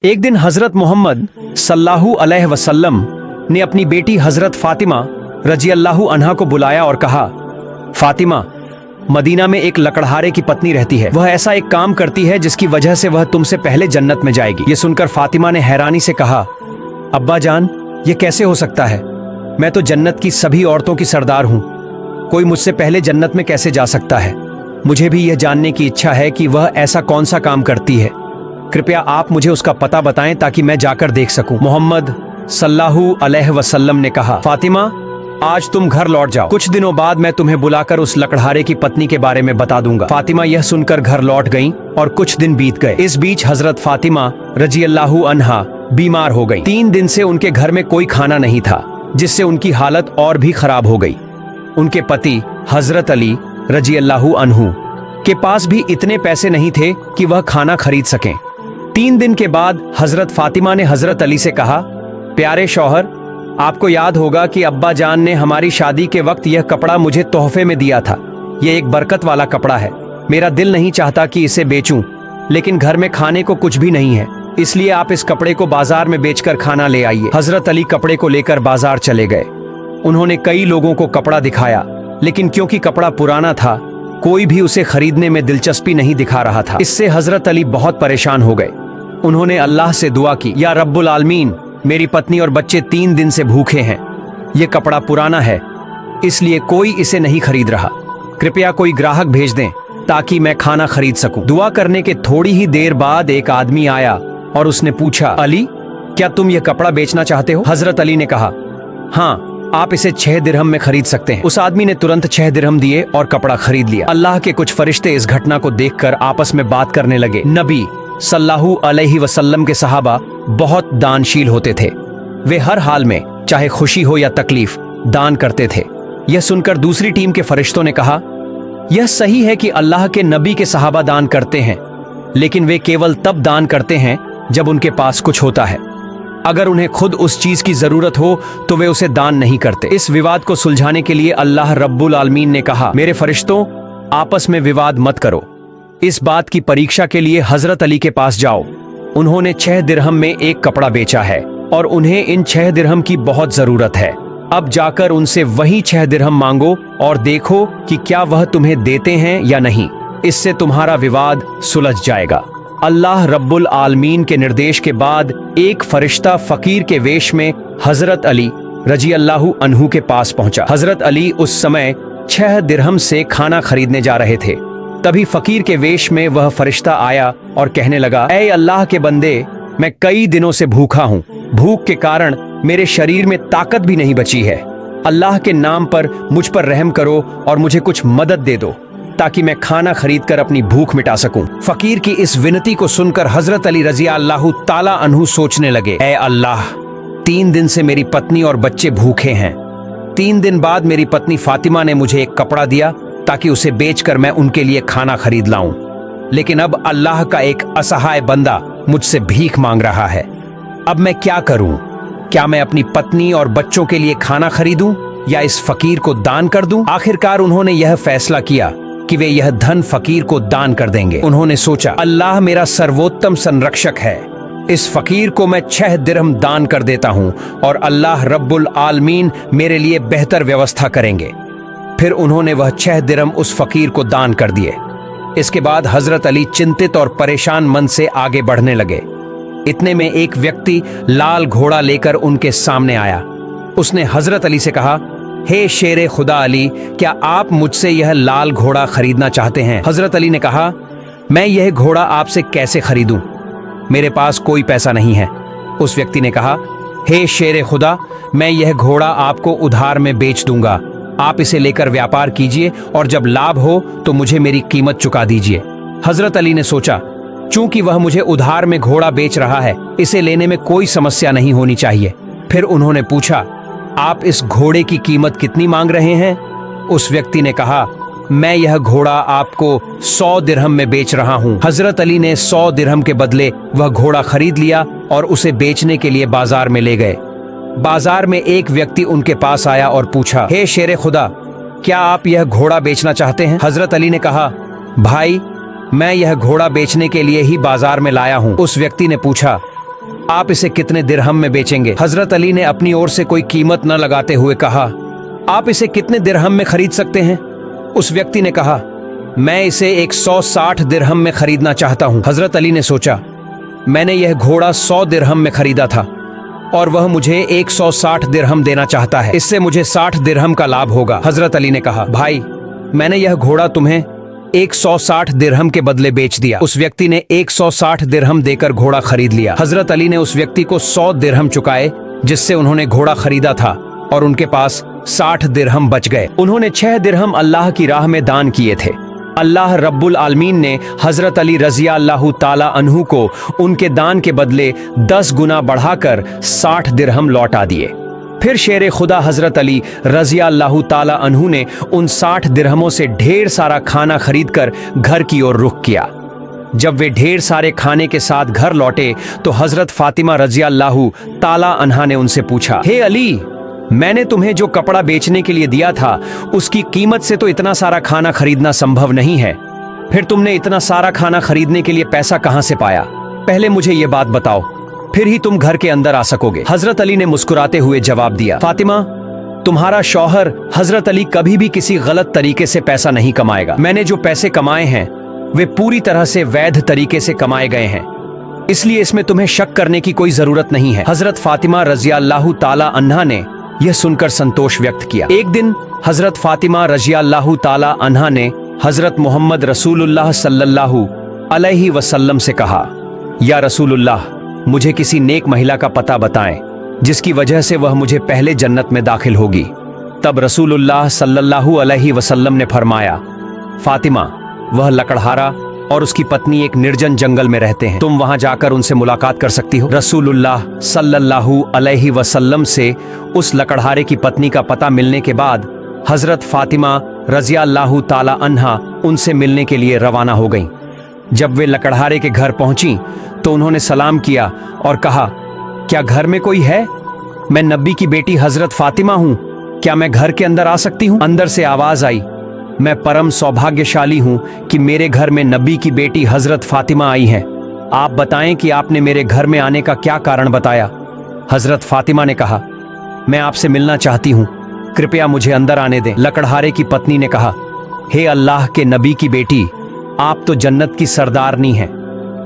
एक दिन हजरत मोहम्मद सल्लल्लाहु अलैहि वसल्लम ने अपनी बेटी हजरत फातिमा रजी अल्लाहु अन्हा को बुलाया और कहा, फातिमा, मदीना में एक लकड़हारे की पत्नी रहती है। वह ऐसा एक काम करती है जिसकी वजह से वह तुमसे पहले जन्नत में जाएगी। ये सुनकर फातिमा ने हैरानी से कहा, अब्बा जान, ये कैसे हो सकता है? मैं तो जन्नत की सभी औरतों की सरदार हूँ। कोई मुझसे पहले जन्नत में कैसे जा सकता है? मुझे भी यह जानने की इच्छा है कि वह ऐसा कौन सा काम करती है। कृपया आप मुझे उसका पता बताएं ताकि मैं जाकर देख सकूं। मोहम्मद सल्लल्लाहु अलैहि वसल्लम ने कहा, फातिमा, आज तुम घर लौट जाओ। कुछ दिनों बाद मैं तुम्हें बुलाकर उस लकड़हारे की पत्नी के बारे में बता दूंगा। फातिमा यह सुनकर घर लौट गईं और कुछ दिन बीत गए। इस बीच हजरत फातिमा रजी अल्लाहु अन्हा बीमार हो गईं। 3 दिन से उनके घर में कोई खाना नहीं था, जिससे उनकी हालत और भी खराब हो गई। उनके पति हजरत अली रजी अल्लाहु अन्हु के पास भी इतने पैसे नहीं थे कि वह खाना खरीद सकें। 3 दिन के बाद हजरत फातिमा ने हजरत अली से कहा, प्यारे शौहर, आपको याद होगा कि अब्बा जान ने हमारी शादी के वक्त यह कपड़ा मुझे तोहफे में दिया था। यह एक बरकत वाला कपड़ा है। मेरा दिल नहीं चाहता कि इसे बेचूं, लेकिन घर में खाने को कुछ भी नहीं है, इसलिए आप इस कपड़े को बाजार में बेचकर खाना ले आइए। हजरत अली कपड़े को लेकर बाजार चले गए। उन्होंने कई लोगों को कपड़ा दिखाया, लेकिन क्योंकि कपड़ा पुराना था, कोई भी उसे खरीदने में दिलचस्पी नहीं दिखा रहा था। इससे हजरत अली बहुत परेशान हो गए। उन्होंने अल्लाह से दुआ की, या रब्बुल आलमीन, मेरी पत्नी और बच्चे 3 दिन से भूखे हैं। ये कपड़ा पुराना है, इसलिए कोई इसे नहीं खरीद रहा। कृपया कोई ग्राहक भेज दें ताकि मैं खाना खरीद सकूं। दुआ करने के थोड़ी ही देर बाद एक आदमी आया और उसने पूछा, अली, क्या तुम यह कपड़ा बेचना चाहते हो? हजरत अली ने कहा, हाँ, आप इसे 6 दिरहम में खरीद सकते हैं। उस आदमी ने तुरंत 6 दिरहम दिए और कपड़ा खरीद लिया। अल्लाह के कुछ फरिश्ते इस घटना को देखकर आपस में बात करने लगे। नबी सल्लल्लाहु अलैहि वसल्लम के सहाबा बहुत दानशील होते थे। वे हर हाल में, चाहे खुशी हो या तकलीफ, दान करते थे। यह सुनकर दूसरी टीम के फरिश्तों ने कहा, यह सही है कि अल्लाह के नबी के सहाबा दान करते हैं, लेकिन वे केवल तब दान करते हैं जब उनके पास कुछ होता है। अगर उन्हें खुद उस चीज की जरूरत हो तो वे उसे दान नहीं करते। इस विवाद को सुलझाने के लिए अल्लाह रब्बुल आलमीन ने कहा, मेरे फरिश्तों, आपस में विवाद मत करो। इस बात की परीक्षा के लिए हजरत अली के पास जाओ। उन्होंने 6 दिरहम में एक कपड़ा बेचा है और उन्हें इन 6 दिरहम की बहुत जरूरत है। अब जाकर उनसे वही 6 दिरहम मांगो और देखो कि क्या वह तुम्हें देते हैं या नहीं। इससे तुम्हारा विवाद सुलझ जाएगा। अल्लाह रब्बुल आलमीन के निर्देश के बाद एक फरिश्ता फकीर के वेश में हजरत अली रजी अल्लाहु अन्हु के पास पहुंचा। हजरत अली उस समय 6 दिरहम से खाना खरीदने जा रहे थे। तभी फकीर के वेश में वह फरिश्ता आया और कहने लगा, ऐ अल्लाह के बंदे, मैं कई दिनों से भूखा हूँ। भूख के कारण मेरे शरीर में ताकत भी नहीं बची है। अल्लाह के नाम पर मुझ पर रहम करो और मुझे कुछ मदद दे दो ताकि मैं खाना खरीदकर अपनी भूख मिटा सकूं। फकीर की इस विनती को सुनकर हजरत अली रजी अल्लाहु ताला अन्हु सोचने लगे, ऐ अल्लाह, 3 दिन से मेरी पत्नी और बच्चे भूखे हैं। 3 दिन बाद मेरी पत्नी फातिमा ने मुझे एक कपड़ा दिया ताकि उसे बेचकर मैं उनके लिए खाना खरीद लाऊं, लेकिन अब अल्लाह का एक असहाय बंदा मुझसे भीख मांग रहा है। अब मैं क्या करूं? क्या मैं अपनी पत्नी और बच्चों के लिए खाना खरीदूं या इस फकीर को दान कर दूं? आखिरकार उन्होंने यह फैसला किया कि वे यह धन फकीर को दान कर देंगे। उन्होंने सोचा, अल्लाह मेरा सर्वोत्तम संरक्षक है। इस फकीर को मैं 6 दिरहम दान कर देता हूं और अल्लाह रब्बुल आलमीन मेरे लिए बेहतर व्यवस्था करेंगे। फिर उन्होंने वह 6 दिरहम उस फकीर को दान कर दिए। इसके बाद हजरत अली चिंतित और परेशान मन से आगे बढ़ने लगे। इतने में एक व्यक्ति लाल घोड़ा लेकर उनके सामने आया। उसने हजरत अली से कहा, हे शेरे खुदा अली, क्या आप मुझसे यह लाल घोड़ा खरीदना चाहते हैं? हजरत अली ने कहा, मैं यह घोड़ा आपसे कैसे खरीदूं? मेरे पास कोई पैसा नहीं है। उस व्यक्ति ने कहा, हे शेरे खुदा, मैं यह घोड़ा आपको उधार में बेच दूंगा। आप इसे लेकर व्यापार कीजिए और जब लाभ हो तो मुझे मेरी कीमत चुका दीजिए। हजरत अली ने सोचा, चूंकि वह मुझे उधार में घोड़ा बेच रहा है, इसे लेने में कोई समस्या नहीं होनी चाहिए। फिर उन्होंने पूछा, आप इस घोड़े की कीमत कितनी मांग रहे हैं? उस व्यक्ति ने कहा, मैं यह घोड़ा आपको 100 दिरहम में बेच रहा हूं। हजरत अली ने 100 दिरहम के बदले वह घोड़ा खरीद लिया और उसे बेचने के लिए बाजार में ले गए। बाजार में एक व्यक्ति उनके पास आया और पूछा, हे शेरे खुदा, क्या आप यह घोड़ा बेचना चाहते हैं? हजरत अली ने कहा, भाई, मैं यह घोड़ा बेचने के लिए ही बाजार में लाया हूँ। उस व्यक्ति ने पूछा, आप इसे कितने दिरहम में बेचेंगे? हजरत अली ने अपनी ओर से कोई कीमत न लगाते हुए कहा, आप इसे कितने दिरहम में खरीद सकते हैं? उस व्यक्ति ने कहा, मैं इसे 160 दिरहम में खरीदना चाहता हूं। हजरत अली ने सोचा, मैंने यह घोड़ा 100 दिरहम में खरीदा था और वह मुझे 160 दिरहम देना चाहता है, इससे मुझे 60 दिरहम का लाभ होगा। हजरत अली ने कहा, भाई मैंने यह घोड़ा तुम्हें 160 दिरहम के बदले बेच दिया। उस व्यक्ति ने 160 दिरहम देकर घोड़ा खरीद लिया। हजरत अली ने उस व्यक्ति को 100 दिरहम चुकाए जिससे उन्होंने घोड़ा खरीदा था और उनके पास 60 दिरहम बच गए। उन्होंने 6 दिरहम अल्लाह की राह में दान किए थे। अल्लाह रब्बुल आलमीन ने हजरत अली रज़िया अल्लाहु ताला अन्हु को उनके दान के बदले 10 गुना बढ़ाकर 60 दिरहम लौटा दिए। फिर शेर खुदा हजरत अली रज़िया अल्लाहु ताला अन्हु ने उन 60 दिरहमों से ढेर सारा खाना खरीदकर घर की ओर रुख किया। जब वे ढेर सारे खाने के साथ घर लौटे तो हजरत फातिमा रज़िया अल्लाहु ताला अन्हा ने उनसे पूछा, हे अली, मैंने तुम्हें जो कपड़ा बेचने के लिए दिया था उसकी कीमत से तो इतना सारा खाना खरीदना संभव नहीं है, फिर तुमने इतना सारा खाना खरीदने के लिए पैसा कहां से पाया? पहले मुझे ये बात बताओ, फिर ही तुम घर के अंदर आ सकोगे। हजरत अली ने मुस्कुराते हुए जवाब दिया, फातिमा, तुम्हारा शौहर हजरत अली कभी भी किसी गलत तरीके से पैसा नहीं कमाएगा। मैंने जो पैसे कमाए हैं वे पूरी तरह से वैध तरीके से कमाए गए हैं, इसलिए इसमें तुम्हें शक करने की कोई जरूरत नहीं है। हजरत फातिमा रज़िया अल्लाहु ताला अन्हा ने यह सुनकर संतोष व्यक्त किया। एक दिन हजरत फातिमा रज़िया अल्लाहु ताला अन्हा ने हजरत मोहम्मद रसूलुल्लाह सल्लल्लाहु अलैहि वसल्लम से कहा, या रसूलुल्लाह, मुझे किसी नेक महिला का पता बताएं जिसकी वजह से वह मुझे पहले जन्नत में दाखिल होगी। तब रसूलुल्लाह सल्लल्लाहु अलैहि वसल्लम ने फरमाया, फातिमा, वह लकड़हारा और उसकी पत्नी एक निर्जन जंगल में रहते हैं, तुम वहां जाकर उनसे मुलाकात कर सकती हो। रसूलुल्लाह सल्लल्लाहु अलैहि वसल्लम से उस लकड़हारे की पत्नी का पता मिलने के बाद हजरत फातिमा रज़िया अल्लाहु ताला अन्हा उनसे मिलने के लिए रवाना हो गईं। जब वे लकड़हारे के घर पहुंची तो उन्होंने सलाम किया और कहा, क्या घर में कोई है? मैं नबी की बेटी हजरत फातिमा हूं, क्या मैं घर के अंदर आ सकती हूं? अंदर से आवाज आई, मैं परम सौभाग्यशाली हूं कि मेरे घर में नबी की बेटी हजरत फातिमा आई हैं। आप बताएं कि आपने मेरे घर में आने का क्या कारण बताया? हजरत फातिमा ने कहा, मैं आपसे मिलना चाहती हूं, कृपया मुझे अंदर आने दें। लकड़हारे की पत्नी ने कहा, हे अल्लाह के नबी की बेटी, आप तो जन्नत की सरदारनी हैं,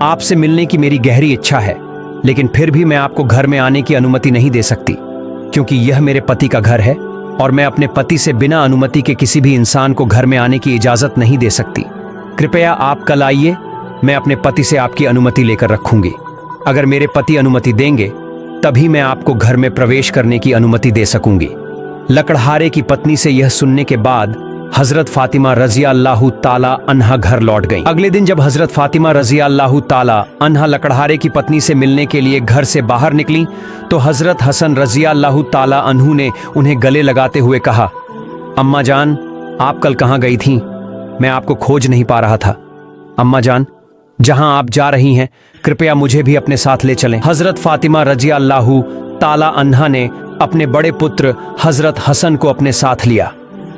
आपसे मिलने की मेरी गहरी इच्छा है, लेकिन फिर भी मैं आपको घर में आने की अनुमति नहीं दे सकती, क्योंकि यह मेरे पति का घर है और मैं अपने पति से बिना अनुमति के किसी भी इंसान को घर में आने की इजाजत नहीं दे सकती। कृपया आप कल आइए, मैं अपने पति से आपकी अनुमति लेकर रखूंगी। अगर मेरे पति अनुमति देंगे तभी मैं आपको घर में प्रवेश करने की अनुमति दे सकूंगी। लकड़हारे की पत्नी से यह सुनने के बाद हजरत फातिमा रज़िया अल्लाहु ताला अन्हा घर लौट गईं। अगले दिन जब हजरत फातिमा रज़िया अल्लाहु ताला अन्हा लकड़हारे की पत्नी से मिलने के लिए घर से बाहर निकली तो हजरत हसन रज़िया अल्लाहु ताला अन्हु ने उन्हें गले लगाते हुए कहा, अम्मा जान, आप कल कहाँ गई थीं? मैं आपको खोज नहीं पा रहा था। अम्मा जान, जहां आप जा रही हैं कृपया मुझे भी अपने साथ ले चलें। हजरत फातिमा रज़िया अल्लाहु ताला अन्हा ने अपने बड़े पुत्र हजरत हसन को अपने साथ लिया।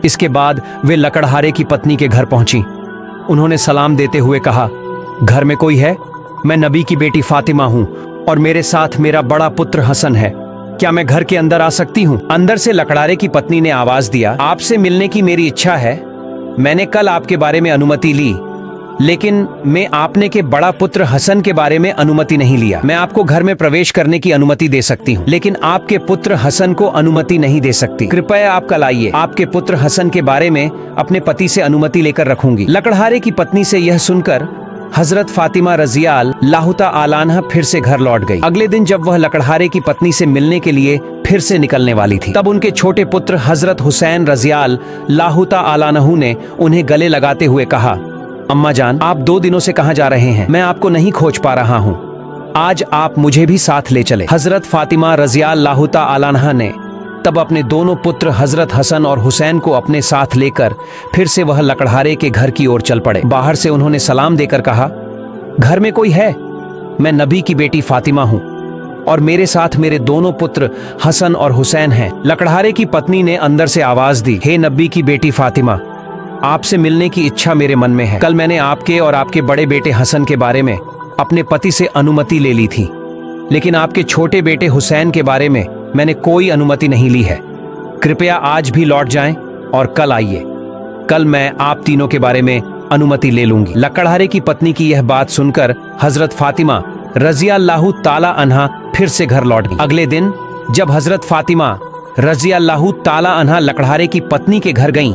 इसके बाद वे लकड़हारे की पत्नी के घर पहुंची। उन्होंने सलाम देते हुए कहा, घर में कोई है? मैं नबी की बेटी फातिमा हूं और मेरे साथ मेरा बड़ा पुत्र हसन है, क्या मैं घर के अंदर आ सकती हूं? अंदर से लकड़हारे की पत्नी ने आवाज दिया, आपसे मिलने की मेरी इच्छा है। मैंने कल आपके बारे में अनुमति ली, लेकिन मैं आपने के बड़ा पुत्र हसन के बारे में अनुमति नहीं लिया। मैं आपको घर में प्रवेश करने की अनुमति दे सकती हूँ, लेकिन आपके पुत्र हसन को अनुमति नहीं दे सकती। कृपया आप कल आइए, आपके पुत्र हसन के बारे में अपने पति से अनुमति लेकर रखूंगी। लकड़हारे की पत्नी से यह सुनकर हजरत फातिमा रज़िया अल्लाहु ताला अन्हा फिर से घर लौट गई। अगले दिन जब वह लकड़हारे की पत्नी से मिलने के लिए फिर से निकलने वाली थी तब उनके छोटे पुत्र हजरत हुसैन रज़िया अल्लाहु ताला अन्हु ने उन्हें गले लगाते हुए कहा, अम्मा जान, आप 2 दिनों से कहां जा रहे हैं? मैं आपको नहीं खोज पा रहा हूं, आज आप मुझे भी साथ ले चले। हजरत फातिमा रज़िया अल्लाहु ताला अन्हा ने तब अपने दोनों पुत्र हजरत हसन और हुसैन को अपने साथ लेकर फिर से वह लकड़हारे के घर की ओर चल पड़े। बाहर से उन्होंने सलाम देकर कहा, घर में कोई है? मैं नबी की बेटी फातिमा हूं और मेरे साथ मेरे दोनों पुत्र हसन और हुसैन हैं। लकड़हारे की पत्नी ने अंदर से आवाज दी, हे नबी की बेटी फातिमा, आपसे मिलने की इच्छा मेरे मन में है। कल मैंने आपके और आपके बड़े बेटे हसन के बारे में अपने पति से अनुमति ले ली थी, लेकिन आपके छोटे बेटे हुसैन के बारे में मैंने कोई अनुमति नहीं ली है। कृपया आज भी लौट जाएं और कल आइए। कल मैं आप तीनों के बारे में अनुमति ले लूंगी। लकड़हारे की पत्नी की यह बात सुनकर हजरत फातिमा रज़ियल्लाहु ताला अन्हा फिर से घर लौट गई। अगले दिन जब हजरत फातिमा रज़ियल्लाहु ताला अन्हा लकड़हारे की पत्नी के घर गईं,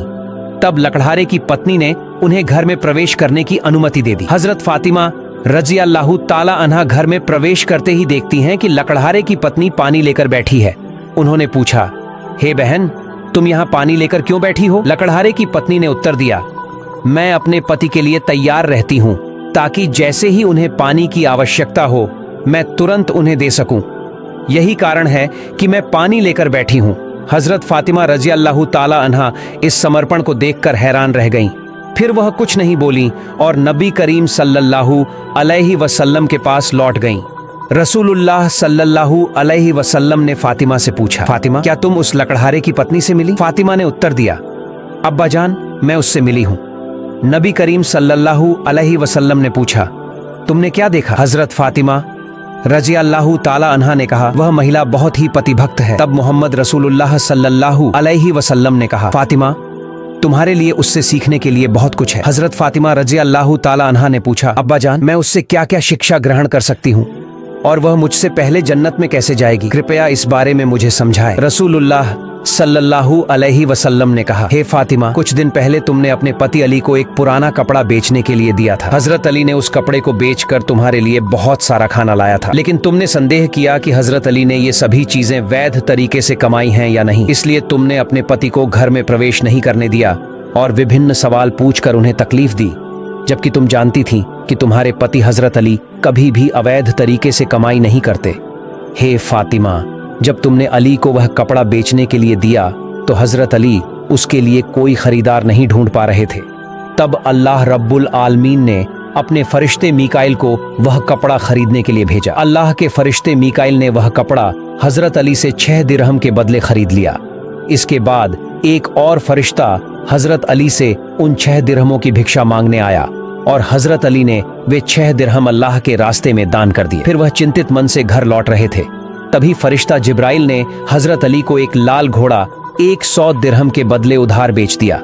तब लकड़हारे की पत्नी ने उन्हें घर में प्रवेश करने की अनुमति दे दी। हजरत फातिमा रज़ियल्लाहु ताला अन्हा घर में प्रवेश करते ही देखती हैं कि लकड़हारे की पत्नी पानी लेकर बैठी है। उन्होंने पूछा, हे बहन, तुम यहाँ पानी लेकर क्यों बैठी हो? लकड़हारे की पत्नी ने उत्तर दिया, मैं अपने पति के लिए तैयार रहती हूँ ताकि जैसे ही उन्हें पानी की आवश्यकता हो मैं तुरंत उन्हें दे सकूं। यही कारण है कि मैं पानी लेकर बैठी हूँ। हजरत फातिमा रज़ियल्लाहु ताला अन्हा इस समर्पण को देखकर हैरान रह गईं। फिर वह कुछ नहीं बोली और नबी करीम सल्लल्लाहु अलैहि वसल्लम के पास लौट गईं। रसूलुल्लाह सल्लल्लाहु अलैहि वसल्लम ने फातिमा से पूछा, फातिमा, क्या तुम उस लकड़हारे की पत्नी से मिली? फातिमा ने उत्तर दिया, अब्बा जान, मैं उससे मिली हूँ। नबी करीम सल्लल्लाहु अलैहि वसल्लम ने पूछा, तुमने क्या देखा? हजरत फातिमा रज़ियल्लाहु ताला अन्हा ने कहा, वह महिला बहुत ही पतिभक्त है। तब मोहम्मद रसूलुल्लाह सल्लल्लाहु अलैहि वसल्लम ने कहा, फातिमा, तुम्हारे लिए उससे सीखने के लिए बहुत कुछ है। हजरत फातिमा रज़ियल्लाहु ताला अन्हा ने पूछा, अब्बा जान, मैं उससे क्या क्या शिक्षा ग्रहण कर सकती हूँ और वह मुझसे पहले जन्नत में कैसे जाएगी? कृपया इस बारे में मुझे समझाएं। रसूलुल्लाह सल्लल्लाहु अलैहि वसल्लम ने कहा, हे फातिमा, कुछ दिन पहले तुमने अपने पति अली को एक पुराना कपड़ा बेचने के लिए दिया था। हजरत अली ने उस कपड़े को बेचकर तुम्हारे लिए बहुत सारा खाना लाया था, लेकिन तुमने संदेह किया कि हजरत अली ने ये सभी चीजें वैध तरीके से कमाई हैं या नहीं, इसलिए तुमने अपने पति को घर में प्रवेश नहीं करने दिया और विभिन्न सवाल पूछकर उन्हें तकलीफ दी, जबकि तुम जानती थी कि तुम्हारे पति हजरत अली कभी भी अवैध तरीके से कमाई नहीं करते। हे फातिमा, जब तुमने अली को वह कपड़ा बेचने के लिए दिया तो हजरत अली उसके लिए कोई खरीदार नहीं ढूंढ पा रहे थे। तब अल्लाह रब्बुल आलमीन ने अपने फरिश्ते मीकाइल को वह कपड़ा खरीदने के लिए भेजा। अल्लाह के फरिश्ते मीकाइल ने वह कपड़ा हजरत अली से 6 दिरहम के बदले खरीद लिया। इसके बाद एक और फरिश्ता हजरत अली से उन 6 दिरहमों की भिक्षा मांगने आया और हजरत अली ने वे 6 दिरहम अल्लाह के रास्ते में दान कर दिए। फिर वह चिंतित मन से घर लौट रहे थे, तभी फरिश्ता जिब्राइल ने हजरत अली को एक लाल घोड़ा 100 दिरहम के बदले उधार बेच दिया।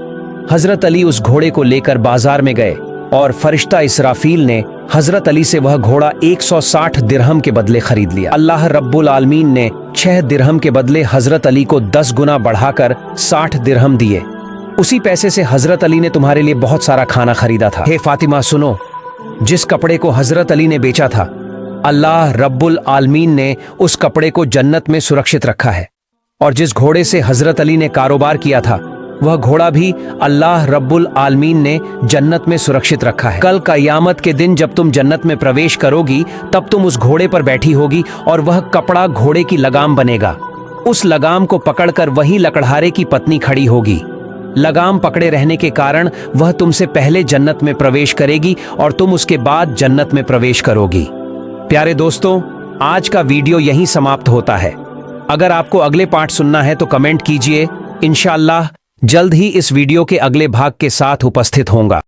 हजरत अली उस घोड़े को लेकर बाजार में गए और फरिश्ता इसराफील ने हजरत अली से वह घोड़ा 160 दिरहम के बदले खरीद लिया। अल्लाह रब्बुल आलमीन ने 6 दिरहम के बदले हजरत अली को 10 गुना बढ़ाकर 60 दिरहम दिए। उसी पैसे से हजरत अली ने तुम्हारे लिए बहुत सारा खाना खरीदा था। हे फातिमा, सुनो, जिस कपड़े को हजरत अली ने बेचा था, अल्लाह रब्बुल आलमीन ने उस कपड़े को जन्नत में सुरक्षित रखा है, और जिस घोड़े से हजरत अली ने कारोबार किया था वह घोड़ा भी अल्लाह रब्बुल आलमीन ने जन्नत में सुरक्षित रखा है। कल क़यामत के दिन जब तुम जन्नत में प्रवेश करोगी तब तुम उस घोड़े पर बैठी होगी और वह कपड़ा घोड़े की लगाम बनेगा। उस लगाम को पकड़कर वही लकड़हारे की पत्नी खड़ी होगी। लगाम पकड़े रहने के कारण वह तुमसे पहले जन्नत में प्रवेश करेगी और तुम उसके बाद जन्नत में प्रवेश करोगी। प्यारे दोस्तों, आज का वीडियो यहीं समाप्त होता है। अगर आपको अगले पार्ट सुनना है तो कमेंट कीजिए। इंशाअल्लाह जल्द ही इस वीडियो के अगले भाग के साथ उपस्थित होऊंगा।